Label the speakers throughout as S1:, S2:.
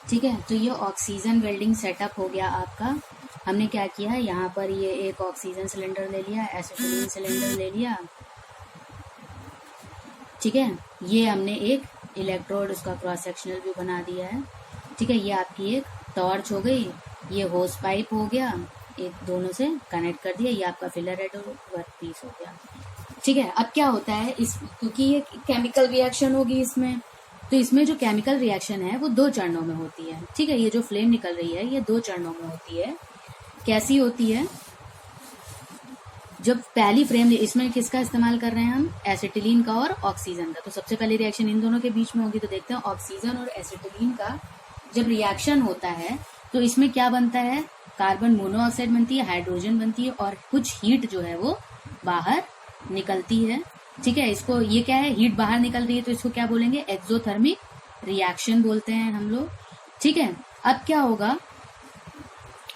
S1: ठीक है, तो ये ऑक्सीजन वेल्डिंग सेटअप हो गया आपका। हमने क्या किया है, यहाँ पर ये एक ऑक्सीजन सिलेंडर ले लिया, एसिटिलीन सिलेंडर ले लिया। ठीक है, ये हमने एक इलेक्ट्रोड उसका क्रॉस सेक्शनल व्यू बना दिया है। ठीक है, ये आपकी एक टॉर्च हो गई, ये होस पाइप हो गया, एक दोनों से कनेक्ट कर दिया, ये आपका फिलर हेड वर्क पीस हो गया। ठीक है, अब क्या होता है इस, क्योंकि ये केमिकल रिएक्शन होगी इसमें, तो इसमें जो केमिकल रिएक्शन है वो 2 चरणों में होती है। ठीक है, ये जो फ्लेम निकल रही है ये 2 चरणों में होती है। कैसी होती है, जब पहली फ्रेम, इसमें किसका इस्तेमाल कर रहे हैं हम, एसिटिलीन का और ऑक्सीजन का। तो सबसे पहले रिएक्शन इन दोनों के बीच में होगी। तो देखते हैं ऑक्सीजन और एसिटिलीन का जब रिएक्शन होता है तो इसमें क्या बनता है, कार्बन मोनोऑक्साइड बनती है, हाइड्रोजन बनती है और कुछ हीट जो है वो बाहर निकलती है। ठीक है, इसको, ये क्या है, हीट बाहर निकल रही है तो इसको क्या बोलेंगे, एक्सोथर्मिक रिएक्शन बोलते हैं हम लोग। ठीक है, अब क्या होगा,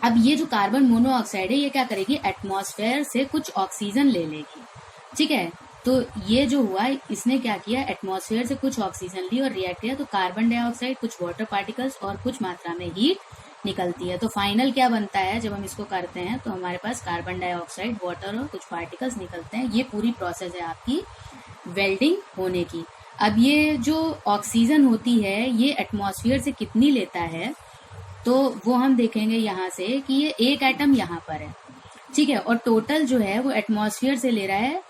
S1: अब ये जो कार्बन मोनोऑक्साइड है ये क्या करेगी, एटमॉस्फेयर से कुछ ऑक्सीजन ले लेगी। ठीक है, तो ये जो हुआ, इसने क्या किया, एटमॉस्फेयर से कुछ ऑक्सीजन ली और रिएक्ट किया, तो कार्बन डाइऑक्साइड, कुछ वाटर पार्टिकल्स और कुछ मात्रा में हीट निकलती है। तो फाइनल क्या बनता है, जब हम इसको करते हैं तो हमारे पास कार्बन डाइऑक्साइड, वाटर और कुछ पार्टिकल्स निकलते हैं। ये पूरी प्रोसेस है आपकी वेल्डिंग होने की। अब ये जो ऑक्सीजन होती है ये एटमॉस्फेयर से कितनी लेता है, तो वो हम देखेंगे यहाँ से कि ये एक एटम यहाँ पर है। ठीक है, और टोटल जो है वो एटमॉस्फेयर से ले रहा है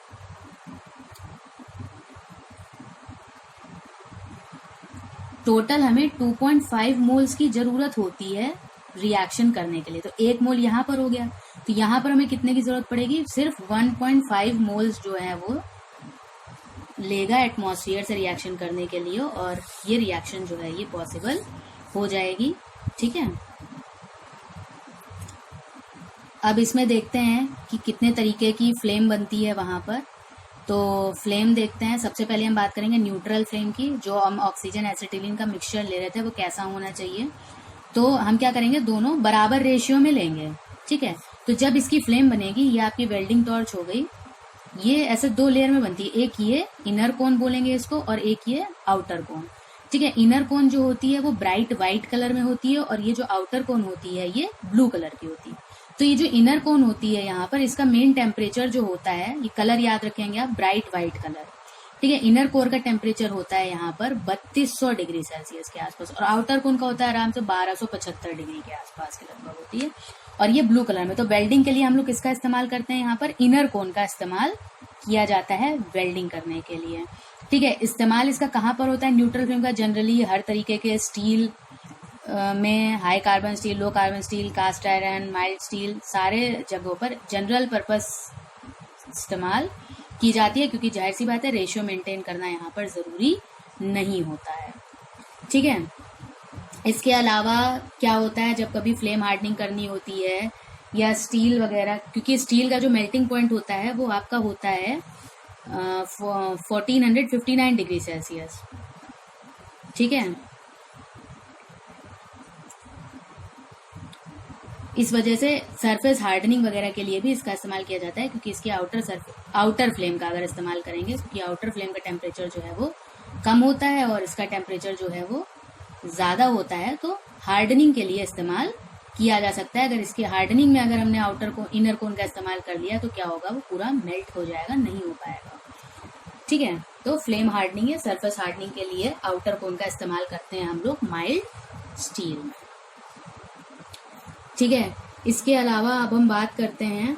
S1: टोटल हमें 2.5 मोल्स की जरूरत होती है रिएक्शन करने के लिए। तो 1 मोल यहाँ पर हो गया, तो यहाँ पर हमें कितने की जरूरत पड़ेगी, सिर्फ 1.5 मोल्स जो है वो लेगा एटमॉस्फेयर से रिएक्शन करने के लिए, और ये रिएक्शन जो है ये पॉसिबल हो जाएगी। ठीक है, अब इसमें देखते हैं कि कितने तरीके की फ्लेम बनती है वहां पर। तो फ्लेम देखते हैं, सबसे पहले हम बात करेंगे न्यूट्रल फ्लेम की। जो हम ऑक्सीजन एसिटिलीन का मिक्सचर ले रहे थे वो कैसा होना चाहिए, तो हम क्या करेंगे, दोनों बराबर रेशियो में लेंगे। ठीक है, तो जब इसकी फ्लेम बनेगी, ये आपकी वेल्डिंग टॉर्च हो गई, ये ऐसे 2 लेयर में बनती है, एक ये इनर कोन बोलेंगे इसको और एक ये आउटर कोन। ठीक है, इनर कोन जो होती है वो ब्राइट व्हाइट कलर में होती है और ये जो आउटर कोन होती है ये ब्लू कलर की होती है। तो ये जो इनर कोन होती है यहाँ पर, इसका मेन टेम्परेचर जो होता है, ये कलर याद रखेंगे आप, ब्राइट व्हाइट कलर। ठीक है, इनर कोर का टेम्परेचर होता है यहाँ पर 3200 डिग्री सेल्सियस के आसपास, और आउटर कोन का होता है आराम से 1275 डिग्री के आसपास के लगभग होती है, और ये ब्लू कलर में। तो वेल्डिंग के लिए हम लोग किसका इस्तेमाल करते हैं, यहाँ पर इनर कोन का इस्तेमाल किया जाता है वेल्डिंग करने के लिए। ठीक है, इस्तेमाल इसका कहाँ पर होता है, न्यूट्रल फ्लेम का जनरली हर तरीके के स्टील में, high carbon steel, low carbon steel, cast iron, mild steel, सारे जगहों पर जनरल पर्पस इस्तेमाल की जाती है, क्योंकि जाहिर सी बात है रेशियो मेंटेन करना यहाँ पर जरूरी नहीं होता है। ठीक है, इसके अलावा क्या होता है, जब कभी फ्लेम हार्डनिंग करनी होती है या स्टील वगैरह, क्योंकि स्टील का जो मेल्टिंग पॉइंट होता है वो आपका होता है 1459 डिग्री सेल्सियस। ठीक है, इस वजह से सरफेस हार्डनिंग वगैरह के लिए भी इसका इस्तेमाल किया जाता है, क्योंकि इसके आउटर फ्लेम का अगर इस्तेमाल करेंगे, क्योंकि आउटर फ्लेम का टेम्परेचर जो है वो कम होता है और इसका टेम्परेचर जो है वो ज्यादा होता है, तो हार्डनिंग के लिए इस्तेमाल किया जा सकता है। अगर इसकी हार्डनिंग में अगर हमने आउटर को इनर कोन का इस्तेमाल कर लिया तो क्या होगा, वो पूरा मेल्ट हो जाएगा, नहीं हो पाएगा। ठीक है, तो फ्लेम हार्डनिंग या सरफेस हार्डनिंग के लिए आउटर कोन का इस्तेमाल करते हैं हम लोग माइल्ड स्टील में। ठीक है, इसके अलावा अब हम बात करते हैं,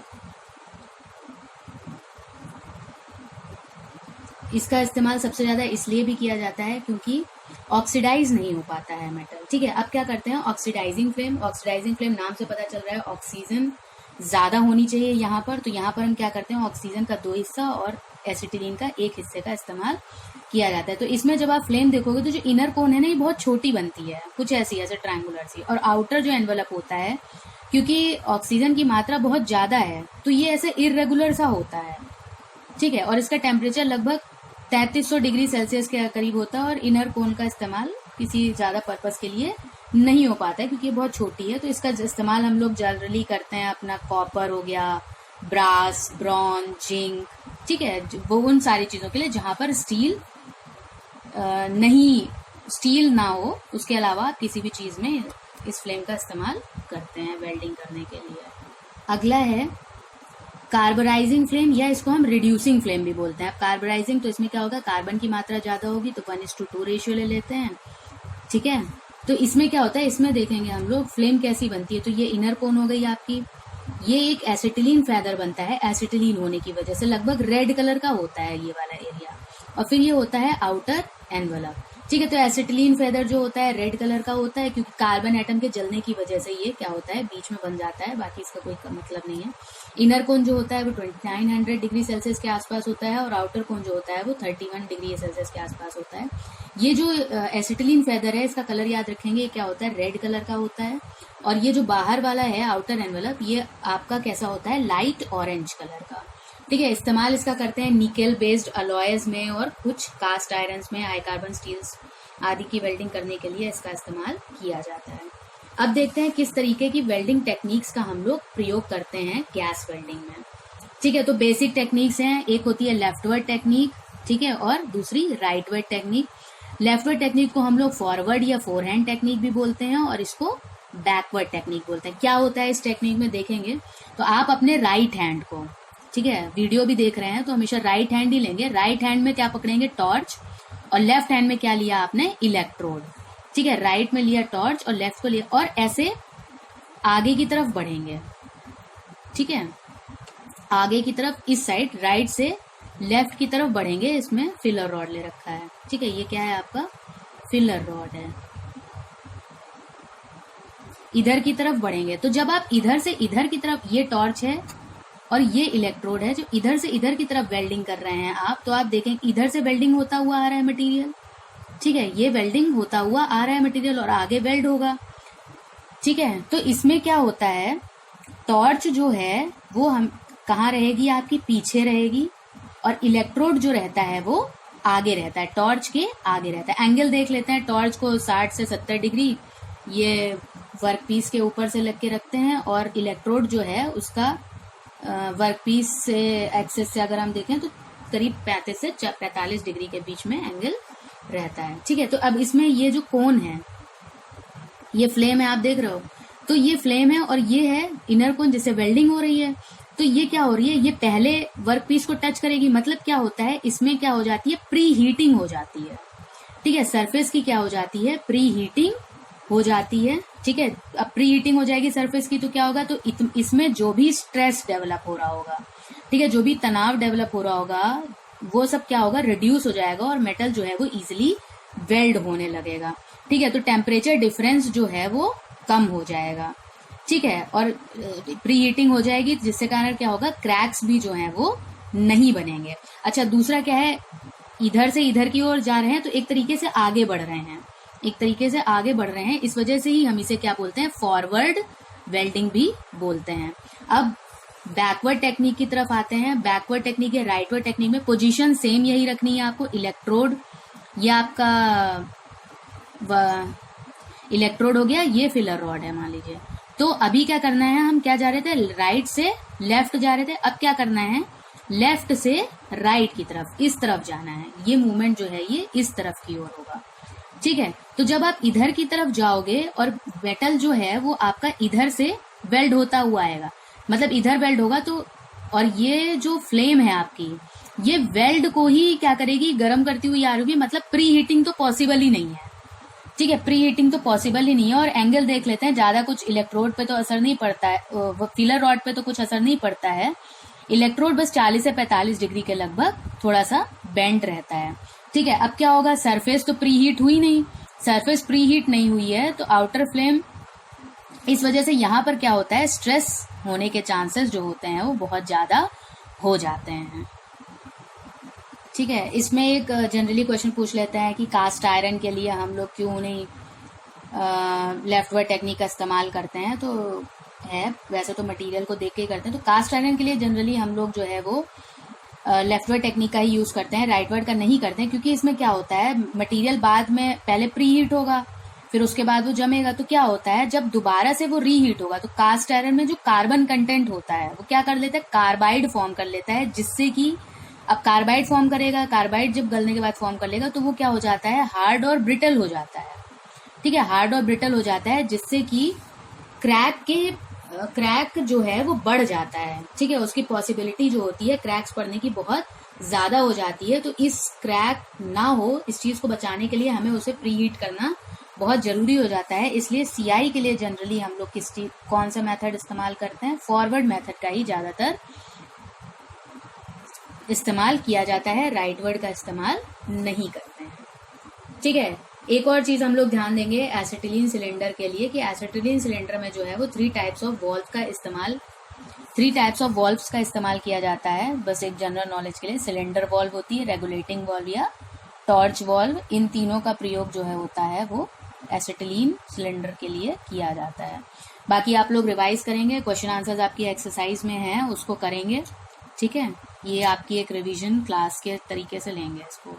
S1: इसका इस्तेमाल सबसे ज्यादा इसलिए भी किया जाता है क्योंकि ऑक्सीडाइज नहीं हो पाता है मेटल। ठीक है, अब क्या करते हैं, ऑक्सीडाइजिंग फ्लेम। ऑक्सीडाइजिंग फ्लेम नाम से पता चल रहा है ऑक्सीजन ज्यादा होनी चाहिए यहाँ पर, तो यहाँ पर हम क्या करते हैं, ऑक्सीजन का 2 हिस्सा और एसिटिलीन का 1 हिस्से का इस्तेमाल किया जाता है। तो इसमें जब आप फ्लेम देखोगे तो जो इनर कोन है ना, ये बहुत छोटी बनती है, कुछ ऐसी ऐसे ट्रायंगुलर सी, और आउटर जो एनवेलप होता है, क्योंकि ऑक्सीजन की मात्रा बहुत ज्यादा है तो ये ऐसे इरेगुलर सा होता है। ठीक है, और इसका टेम्परेचर लगभग 3300 डिग्री सेल्सियस के करीब होता है, और इनर कोन का इस्तेमाल किसी ज्यादा पर्पस के लिए नहीं हो पाता है क्योंकि ये बहुत छोटी है। तो इसका इस्तेमाल हम लोग जनरली करते हैं अपना कॉपर हो गया, ब्रास, ब्रॉन्ज, जिंक। ठीक है, वो उन सारी चीजों के लिए जहां पर स्टील नहीं स्टील ना हो उसके अलावा आप किसी भी चीज में इस फ्लेम का इस्तेमाल करते हैं वेल्डिंग करने के लिए। अगला है कार्बोराइजिंग फ्लेम, या इसको हम रिड्यूसिंग फ्लेम भी बोलते हैं। कार्बोराइजिंग तो इसमें क्या होगा, कार्बन की मात्रा ज्यादा होगी तो 1:2 रेशियो ले लेते हैं, ठीक है। तो इसमें क्या होता है, इसमें देखेंगे हम लोग फ्लेम कैसी बनती है। तो ये इनर कोन हो गई आपकी, ये एक एसिटिलीन फेदर बनता है, एसिटिलीन होने की वजह से लगभग रेड कलर का होता है ये वाला एरिया, और फिर ये होता है आउटर एनवलप, ठीक है। तो एसिटिलीन फेदर जो होता है रेड कलर का होता है क्योंकि कार्बन एटम के जलने की वजह से ये क्या होता है बीच में बन जाता है, बाकी इसका कोई मतलब नहीं है। इनर कोन जो होता है वो 2900 डिग्री सेल्सियस के आसपास होता है, और आउटर कोन जो होता है वो 31 डिग्री सेल्सियस के आसपास होता है। ये जो एसिटिलीन फेदर है इसका कलर याद रखेंगे क्या होता है, रेड कलर का होता है, और ये जो बाहर वाला है आउटर एनवलप ये आपका कैसा होता है, लाइट ऑरेंज कलर का, ठीक है। इस्तेमाल इसका करते हैं निकेल बेस्ड अलॉयज में और कुछ कास्ट आयरन्स में, हाई कार्बन स्टील्स आदि की वेल्डिंग करने के लिए इसका इस्तेमाल किया जाता है। अब देखते हैं किस तरीके की वेल्डिंग टेक्निक्स का हम लोग प्रयोग करते हैं गैस वेल्डिंग में, ठीक है। तो बेसिक टेक्निक्स हैं, एक होती है लेफ्टवर्ड टेक्निक, ठीक है, और दूसरी राइटवर्ड टेक्निक। लेफ्टवर्ड टेक्निक को हम लोग फॉरवर्ड या फोरहैंड टेक्निक भी बोलते हैं, और इसको बैकवर्ड टेक्निक बोलते हैं। क्या होता है इस टेक्निक में देखेंगे तो आप अपने राइट हैंड को, ठीक है, वीडियो भी देख रहे हैं तो हमेशा राइट हैंड ही लेंगे। राइट हैंड में क्या पकड़ेंगे, टॉर्च, और लेफ्ट हैंड में क्या लिया आपने, इलेक्ट्रोड, ठीक है। राइट में लिया टॉर्च और लेफ्ट को लिया, और ऐसे आगे की तरफ बढ़ेंगे, ठीक है, आगे की तरफ इस साइड राइट से लेफ्ट की तरफ बढ़ेंगे। इसमें फिलर रॉड ले रखा है, ठीक है, ये क्या है आपका फिलर रॉड है। इधर की तरफ बढ़ेंगे तो जब आप इधर से इधर की तरफ, ये टॉर्च है और ये इलेक्ट्रोड है, जो इधर से इधर की तरफ वेल्डिंग कर रहे हैं आप, तो आप देखें इधर से वेल्डिंग होता हुआ आ रहा है मटेरियल, ठीक है, ये वेल्डिंग होता हुआ आ रहा है मटेरियल और आगे वेल्ड होगा, ठीक है। तो इसमें क्या होता है, टॉर्च जो है वो हम कहाँ रहेगी, आपकी पीछे रहेगी, और इलेक्ट्रोड जो रहता है वो आगे रहता है, टॉर्च के आगे रहता है। एंगल देख लेते हैं, टॉर्च को 60 से 70 डिग्री ये वर्कपीस के ऊपर से लग के रखते हैं, और इलेक्ट्रोड जो है उसका वर्कपीस से एक्सेस से अगर हम देखें तो करीब 35 से 45 डिग्री के बीच में एंगल रहता है, ठीक है। तो अब इसमें ये जो कोन है, ये फ्लेम है, आप देख रहे हो, तो ये फ्लेम है और ये है इनर कोन जिससे वेल्डिंग हो रही है। तो ये क्या हो रही है, ये पहले वर्कपीस को टच करेगी, मतलब क्या होता है, इसमें क्या हो जाती है, प्री हीटिंग हो जाती है, ठीक है। सरफेस की क्या हो जाती है, प्री हीटिंग हो जाती है, ठीक है। अब प्री हीटिंग हो जाएगी सरफेस की तो क्या होगा, तो इसमें जो भी स्ट्रेस डेवलप हो रहा होगा, ठीक है, जो भी तनाव डेवलप हो रहा होगा वो सब क्या होगा, रिड्यूस हो जाएगा, और मेटल जो है वो इजिली वेल्ड होने लगेगा, ठीक है। तो टेम्परेचर डिफरेंस जो है वो कम हो जाएगा, ठीक है, और प्री हीटिंग हो जाएगी जिससे कारण क्या होगा, क्रैक्स भी जो है वो नहीं बनेंगे। अच्छा, दूसरा क्या है, इधर से इधर की ओर जा रहे हैं तो एक तरीके से आगे बढ़ रहे हैं, एक तरीके से आगे बढ़ रहे हैं, इस वजह से ही हम इसे क्या बोलते हैं, फॉरवर्ड वेल्डिंग भी बोलते हैं। अब बैकवर्ड टेक्निक की तरफ आते हैं। बैकवर्ड टेक्निक या राइटवर्ड टेक्निक में पोजीशन सेम यही रखनी है आपको। इलेक्ट्रोड, ये आपका इलेक्ट्रोड हो गया, ये फिलर रॉड है मान लीजिए। तो अभी क्या करना है, हम क्या जा रहे थे, राइट से लेफ्ट जा रहे थे, अब क्या करना है, लेफ्ट से राइट की तरफ, इस तरफ जाना है। ये मूवमेंट जो है ये इस तरफ की ओर होगा, ठीक है। तो जब आप इधर की तरफ जाओगे और मेटल जो है वो आपका इधर से वेल्ड होता हुआ आएगा, मतलब इधर वेल्ड होगा, तो और ये जो फ्लेम है आपकी, ये वेल्ड को ही क्या करेगी, गर्म करती हुई आ रही है, मतलब प्री हीटिंग तो पॉसिबल ही नहीं है, ठीक है, प्री हीटिंग तो पॉसिबल ही नहीं है। और एंगल देख लेते हैं, ज्यादा कुछ इलेक्ट्रोड पे तो असर नहीं पड़ता है, फिलर रॉड पे तो कुछ असर नहीं पड़ता है, इलेक्ट्रोड बस 40 से 45 डिग्री के लगभग थोड़ा सा बेंड रहता है, ठीक है। अब क्या होगा, सरफेस तो प्री हीट हुई नहीं, सरफेस प्री हीट नहीं हुई है, तो आउटर फ्लेम, इस वजह से यहाँ पर क्या होता है, स्ट्रेस होने के चांसेस जो होते हैं वो बहुत ज्यादा हो जाते हैं, ठीक है। इसमें एक जनरली क्वेश्चन पूछ लेते हैं कि कास्ट आयरन के लिए हम लोग क्यों नहीं लेफ्टवर्ड टेक्निक का इस्तेमाल करते हैं, तो है वैसे तो मटेरियल को देख के ही करते हैं। तो कास्ट आयरन के लिए जनरली हम लोग जो है वो लेफ्टवर्ड टेक्निक का ही यूज करते हैं, राइटवर्ड का नहीं करते हैं, क्योंकि इसमें क्या होता है, मटेरियल बाद में पहले प्री हीट होगा, फिर उसके बाद वो जमेगा, तो क्या होता है, जब दोबारा से वो रीहीट होगा तो कास्ट आयरन में जो कार्बन कंटेंट होता है वो क्या कर लेता है, कार्बाइड फॉर्म कर लेता है, जिससे कि अब कार्बाइड फॉर्म करेगा, कार्बाइड जब गलने के बाद फॉर्म कर लेगा तो वो क्या हो जाता है, हार्ड और ब्रिटल हो जाता है। ठीक है, हार्ड और ब्रिटल हो जाता है, जिससे कि क्रैक जो है वो बढ़ जाता है। ठीक है, उसकी पॉसिबिलिटी जो होती है क्रैक्स पड़ने की बहुत ज्यादा हो जाती है। तो इस क्रैक ना हो, इस चीज को बचाने के लिए हमें उसे प्री हीट करना बहुत जरूरी हो जाता है। इसलिए सीआई के लिए जनरली हम लोग कौन सा मेथड इस्तेमाल करते हैं, फॉरवर्ड मेथड का ही ज्यादातर इस्तेमाल किया जाता है, राइटवर्ड का इस्तेमाल नहीं करते हैं। ठीक है, एक और चीज हम लोग ध्यान देंगे एसिटिलीन सिलेंडर के लिए कि एसिटिलीन सिलेंडर में जो है वो 3 टाइप्स ऑफ वॉल्व्स का इस्तेमाल किया जाता है। बस एक जनरल नॉलेज के लिए, सिलेंडर वॉल्व होती है, रेगुलेटिंग वॉल्व या टॉर्च वॉल्व, इन तीनों का प्रयोग जो है होता है वो एसिटिलीन सिलेंडर के लिए किया जाता है। बाकी आप लोग रिवाइज करेंगे, क्वेश्चन आंसर्स आपकी एक्सरसाइज में है उसको करेंगे। ठीक है, ये आपकी एक रिवीजन क्लास के तरीके से लेंगे इसको।